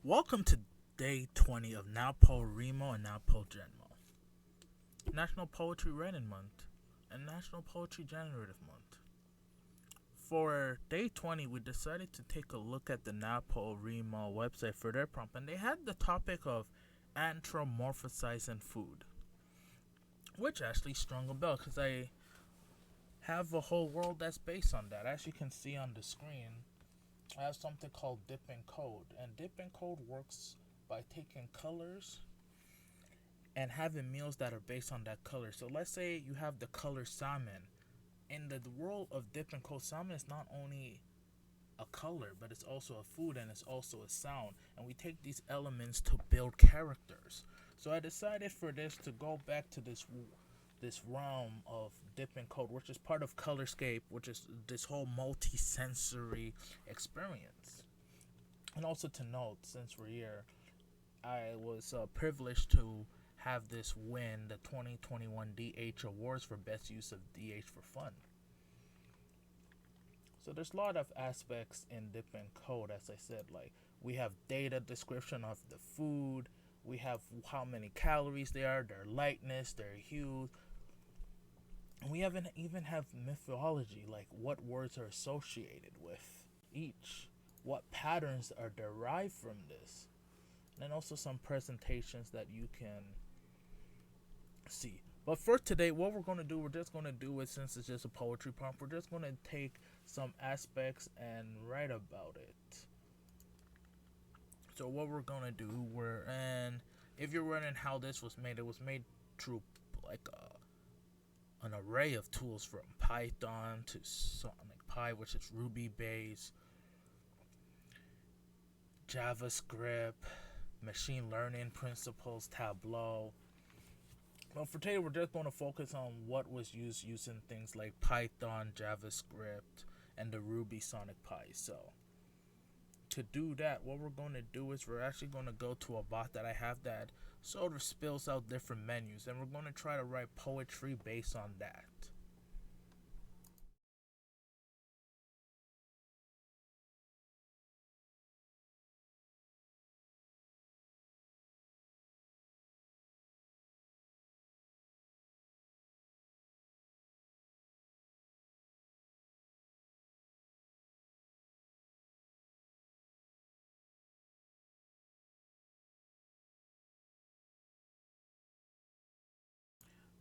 Welcome to day 20 of NaPoWriMo and NaPoGenMo, National Poetry Writing Month and National Poetry Generative Month. For day 20, we decided to take a look at the NaPoWriMo website for their prompt, and they had the topic of anthropomorphizing food, which actually strung a bell because I have a whole world that's based on that. As you can see on the screen, I have something called dip and code, and dip and code works by taking colors and having meals that are based on that color. So let's say you have the color salmon. In the world of dip and code, salmon is not only a color, but it's also a food and it's also a sound. And we take these elements to build characters. So I decided for this to go back to this realm of dip and code, which is part of Colorscape, which is this whole multi-sensory experience. And also to note, since we're here, I was privileged to have this win the 2021 DH Awards for Best Use of DH for Fun. So there's a lot of aspects in dip and code, as I said, like we have data description of the food, we have how many calories they are, their lightness, their hue. And we even have mythology, like what words are associated with each, what patterns are derived from this, and then also some presentations that you can see. But for today, what we're going to do, we're just going to do it since it's just a poetry prompt. We're just going to take some aspects and write about it. So what we're going to do, and if you're wondering how this was made, it was made through like an array of tools from Python to SonicPy, which is Ruby based, JavaScript, machine learning principles, Tableau. Well, for today, we're just going to focus on what was used using things like Python, JavaScript, and the Ruby SonicPy. So, to do that, what we're going to do is we're actually going to go to a bot that I have that sort of spills out different menus, and we're going to try to write poetry based on that.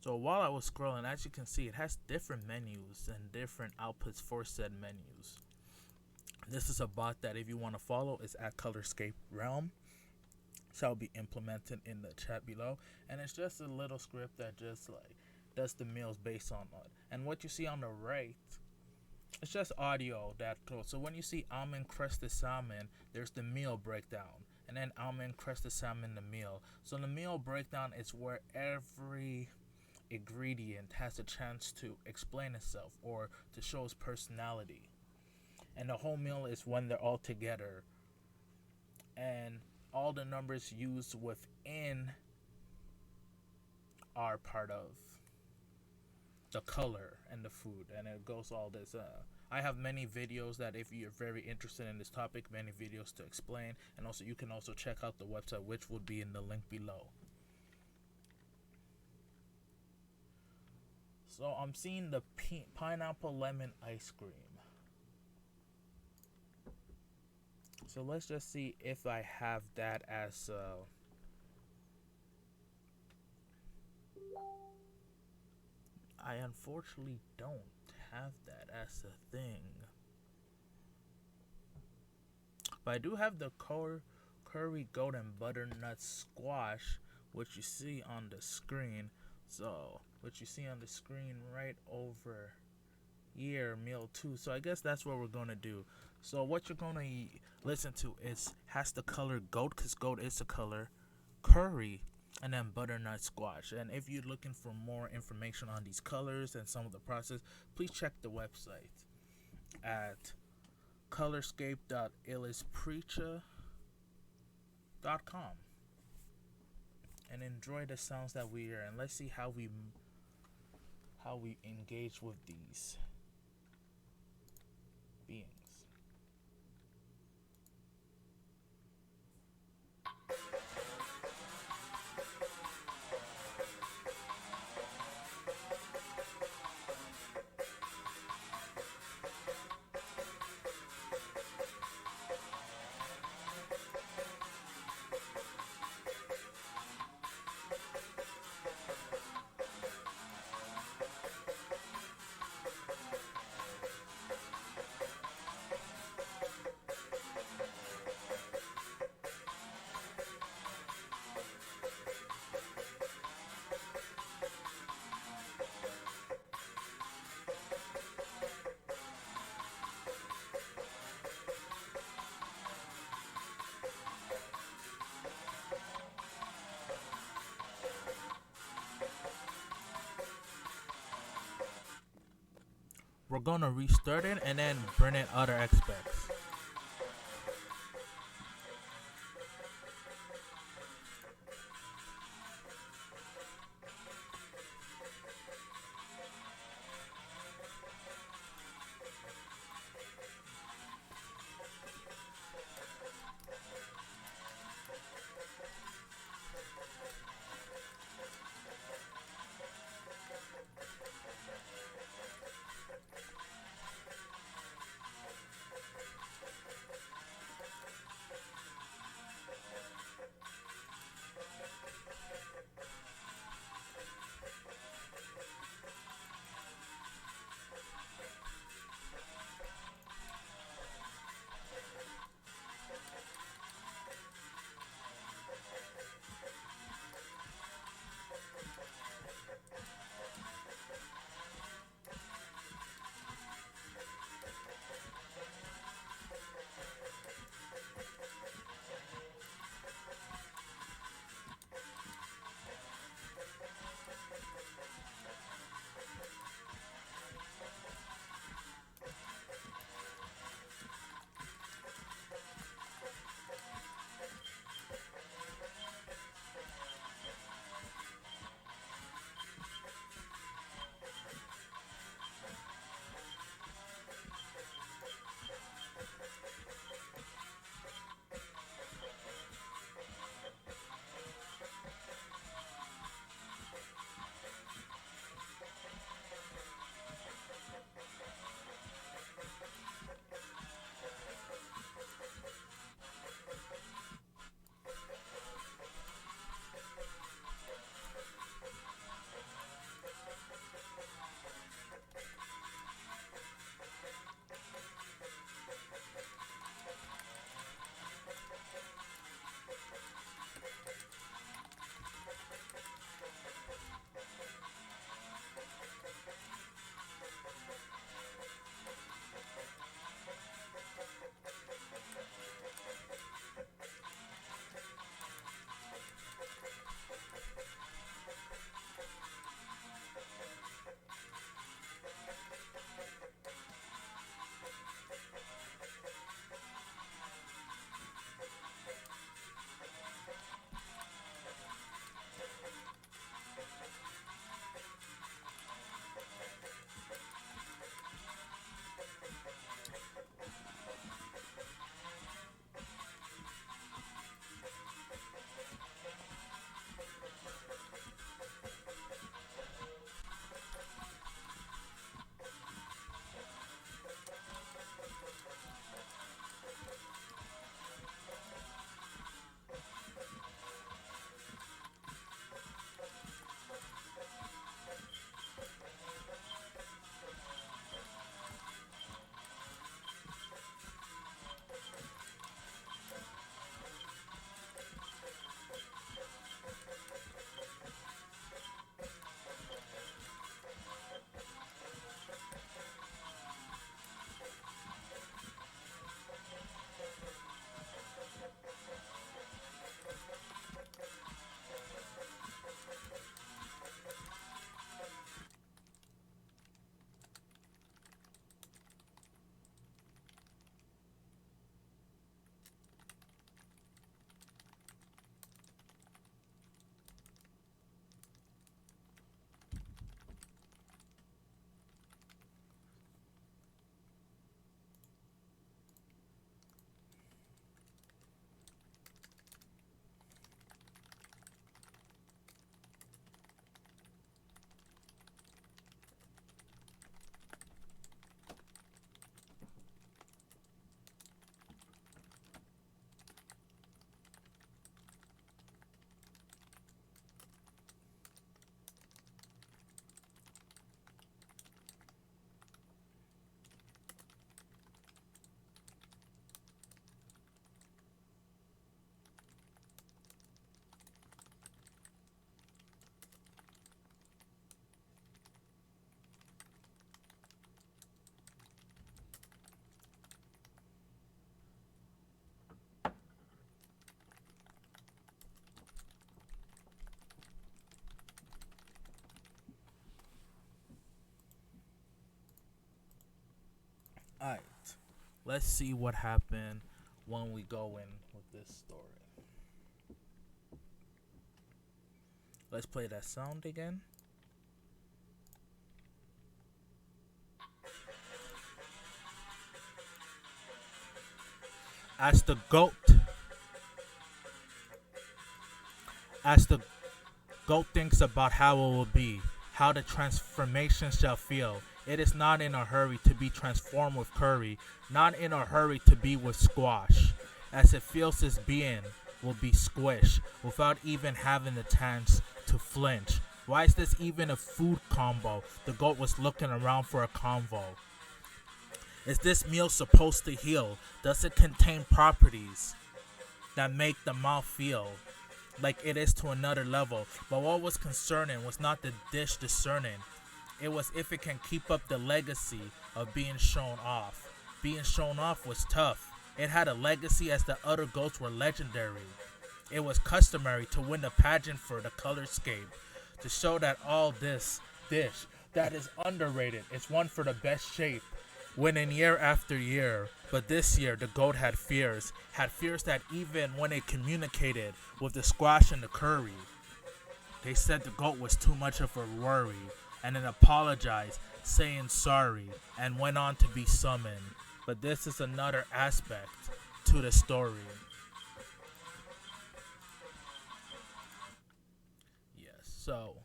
So while I was scrolling, as you can see, it has different menus and different outputs for said menus. This is a bot that if you want to follow is at Colorscape Realm. Shall be implemented in the chat below, and it's just a little script that just like does the meals based on it. And what you see on the right, it's just audio that goes. So when you see almond crusted salmon, there's the meal breakdown, and then almond crusted salmon the meal. So the meal breakdown is where every ingredient has a chance to explain itself or to show its personality. And the whole meal is when they're all together. And all the numbers used within are part of the color and the food, and it goes all this. I have many videos that if you're very interested in this topic, many videos to explain, and also you can also check out the website, which will be in the link below. So I'm seeing the pineapple lemon ice cream. So let's just see if I have that as I unfortunately don't have that as a thing. But I do have the CurryGoatButterNutSquash, which you see on the screen. So, what you see on the screen right over here, meal 2. So I guess that's what we're going to do. So what you're going to listen to is has the color goat, because goat is the color, curry, and then butternut squash. And if you're looking for more information on these colors and some of the process, please check the website at colorscape.illuspreacher.com and enjoy the sounds that we hear, and let's see how we engage with these beings. we're gonna restart it and then bring in other aspects. let's see what happened when we go in with this story. Let's play that sound again. As the goat thinks about how it will be, how the transformation shall feel. It is not in a hurry to be transformed with curry, not in a hurry to be with squash, as it feels its being will be squished without even having the chance to flinch. Why is this even a food combo? The goat was looking around for a convo. Is this meal supposed to heal? Does it contain properties that make the mouth feel like it is to another level? But what was concerning was not the dish discerning. It was if it can keep up the legacy of being shown off. Being shown off was tough. It had a legacy as the other goats were legendary. It was customary to win the pageant for the Colorscape, to show that all this dish that is underrated is one for the best shape, winning year after year. But this year the goat had fears that even when it communicated with the squash and the curry, they said the goat was too much of a worry, and then apologized, saying sorry, and went on to be summoned. But this is another aspect to the story. Yes, so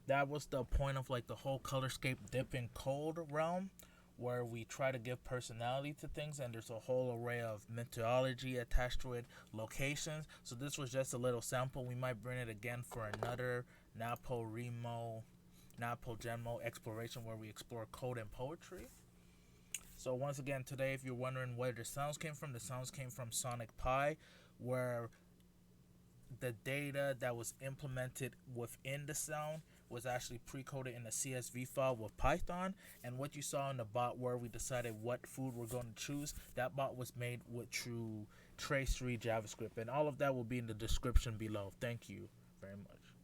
that was the point of like the whole Colorscape dipping cold realm, where we try to give personality to things, and there's a whole array of mythology attached to it, locations. So this was just a little sample. We might bring it again for another NaPoWriMo, NaPoGenMo exploration, where we explore code and poetry. So once again, today, if you're wondering where the sounds came from, the sounds came from Sonic Pi, where the data that was implemented within the sound was actually pre-coded in a CSV file with Python. And what you saw in the bot where we decided what food we're going to choose, that bot was made with true Trace 3 JavaScript. And all of that will be in the description below. Thank you very much.